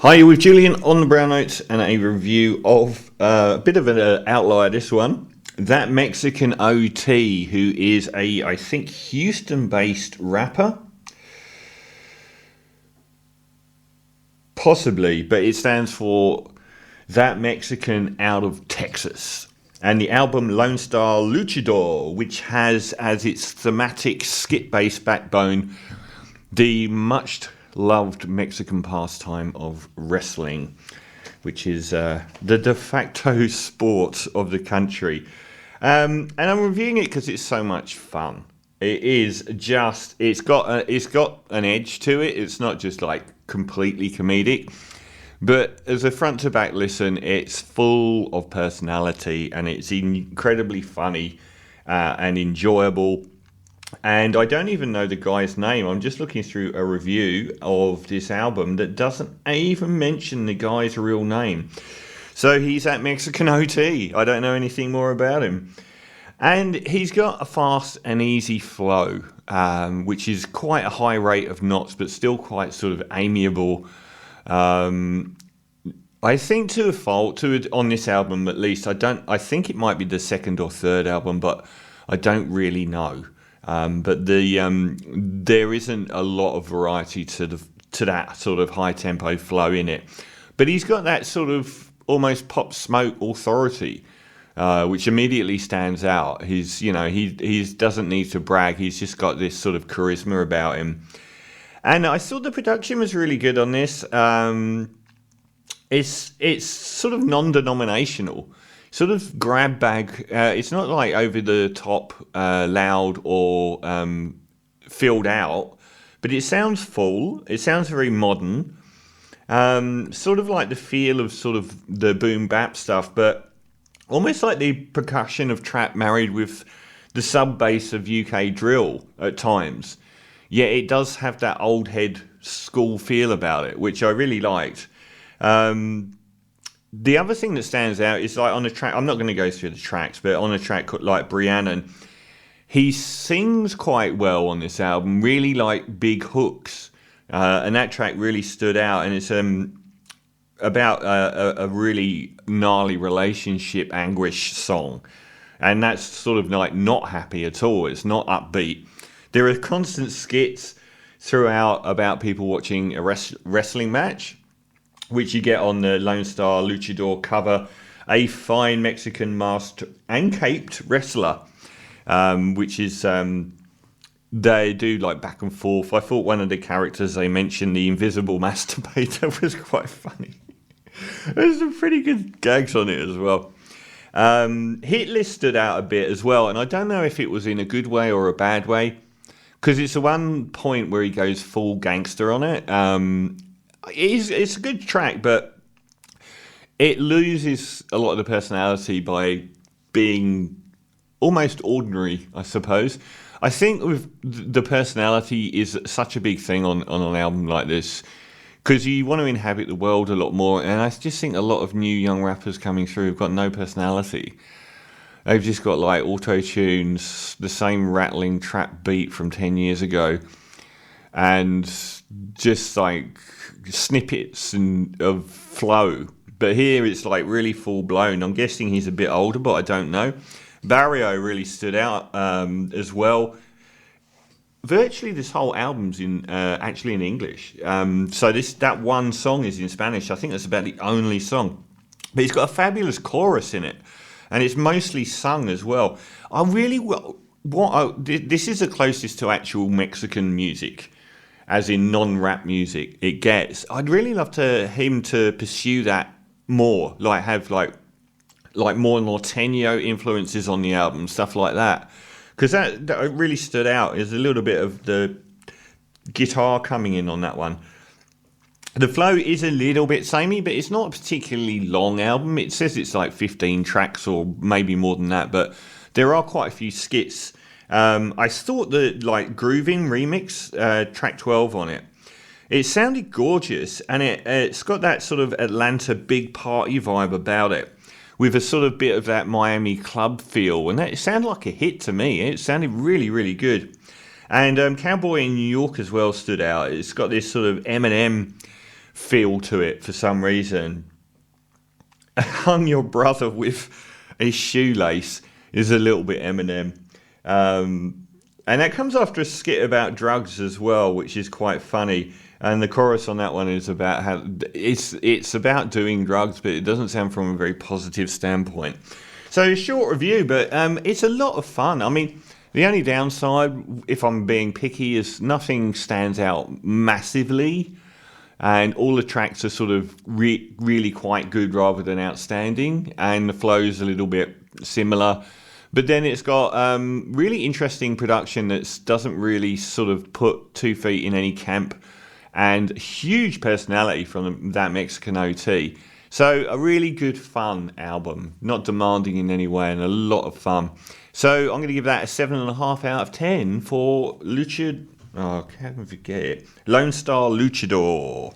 Hi, you're with Julian on the Brown Notes and a review of a bit of an outlier, this one. That Mexican OT, who is I think, Houston-based rapper. Possibly, but it stands for That Mexican Out of Texas. And the album Lonestar Luchador, which has as its thematic skit-based backbone the much loved Mexican pastime of wrestling, which is the de facto sport of the country. And I'm reviewing it because it's so much fun. It is just, it's got an edge to it. It's not just like completely comedic, but as a front to back listen, it's full of personality and it's incredibly funny and enjoyable. And I don't even know the guy's name. I'm just looking through a review of this album that doesn't even mention the guy's real name. So he's at Mexican OT. I don't know anything more about him. And he's got a fast and easy flow, which is quite a high rate of knots, but still quite sort of amiable. I think to a fault on this album at least. I think it might be the second or third album, but I don't really know. But there isn't a lot of variety to that sort of high tempo flow in it. But he's got that sort of almost Pop Smoke authority, which immediately stands out. He doesn't need to brag. He's just got this sort of charisma about him. And I thought the production was really good on this. It's sort of non-denominational. Sort of grab bag. It's not like over the top, loud or filled out, but it sounds full. It sounds very modern. Sort of like the feel of sort of the boom bap stuff, but almost like the percussion of trap married with the sub bass of UK drill at times. Yeah, it does have that old head school feel about it, which I really liked. The other thing that stands out is like on a track, I'm not going to go through the tracks, but on a track like Brianna, he sings quite well on this album, really like big hooks. And that track really stood out. And it's about a really gnarly relationship anguish song. And that's sort of like not happy at all. It's not upbeat. There are constant skits throughout about people watching a wrestling match, which you get on the Lonestar Luchador cover, a fine Mexican masked and caped wrestler, which is, they do like back and forth. I thought one of the characters they mentioned, the invisible masturbator, was quite funny. There's some pretty good gags on it as well. Hit list stood out a bit as well, and I don't know if it was in a good way or a bad way, because it's the one point where he goes full gangster on it. It's a good track, but it loses a lot of the personality by being almost ordinary, I suppose. I think with the personality is such a big thing on an album like this, because you want to inhabit the world a lot more, and I just think a lot of new young rappers coming through have got no personality. They've just got like auto-tunes, the same rattling trap beat from 10 years ago, and just like snippets of flow. But here it's like really full blown. I'm guessing he's a bit older, but I don't know. Barrio really stood out as well. Virtually this whole album's actually in English. So that one song is in Spanish. I think that's about the only song. But it's got a fabulous chorus in it, and it's mostly sung as well. This is the closest to actual Mexican music, as in non-rap music, it gets. I'd really love him to pursue that more, like have like more Norteño influences on the album, stuff like that. Because that really stood out. There's a little bit of the guitar coming in on that one. The flow is a little bit samey, but it's not a particularly long album. It says it's like 15 tracks or maybe more than that, but there are quite a few skits. I thought the like Grooving remix, track 12 on it, it sounded gorgeous, and it's got that sort of Atlanta big party vibe about it, with a sort of bit of that Miami club feel, and it sounded like a hit to me. It sounded really, really good. And Cowboy in New York as well stood out. It's got this sort of Eminem feel to it for some reason. Hung your brother with a shoelace is a little bit Eminem. And that comes after a skit about drugs as well, which is quite funny. And the chorus on that one is about how it's about doing drugs, but it doesn't sound from a very positive standpoint. So a short review, but it's a lot of fun. I mean, the only downside, if I'm being picky, is nothing stands out massively. And all the tracks are sort of really quite good rather than outstanding. And the flow's a little bit similar. But then it's got really interesting production that doesn't really sort of put 2 feet in any camp, and huge personality from That Mexican OT. So a really good fun album, not demanding in any way, and a lot of fun. So I'm going to give that a 7.5 out of 10 for Luchador. Oh, I can't forget it. Lonestar Luchador.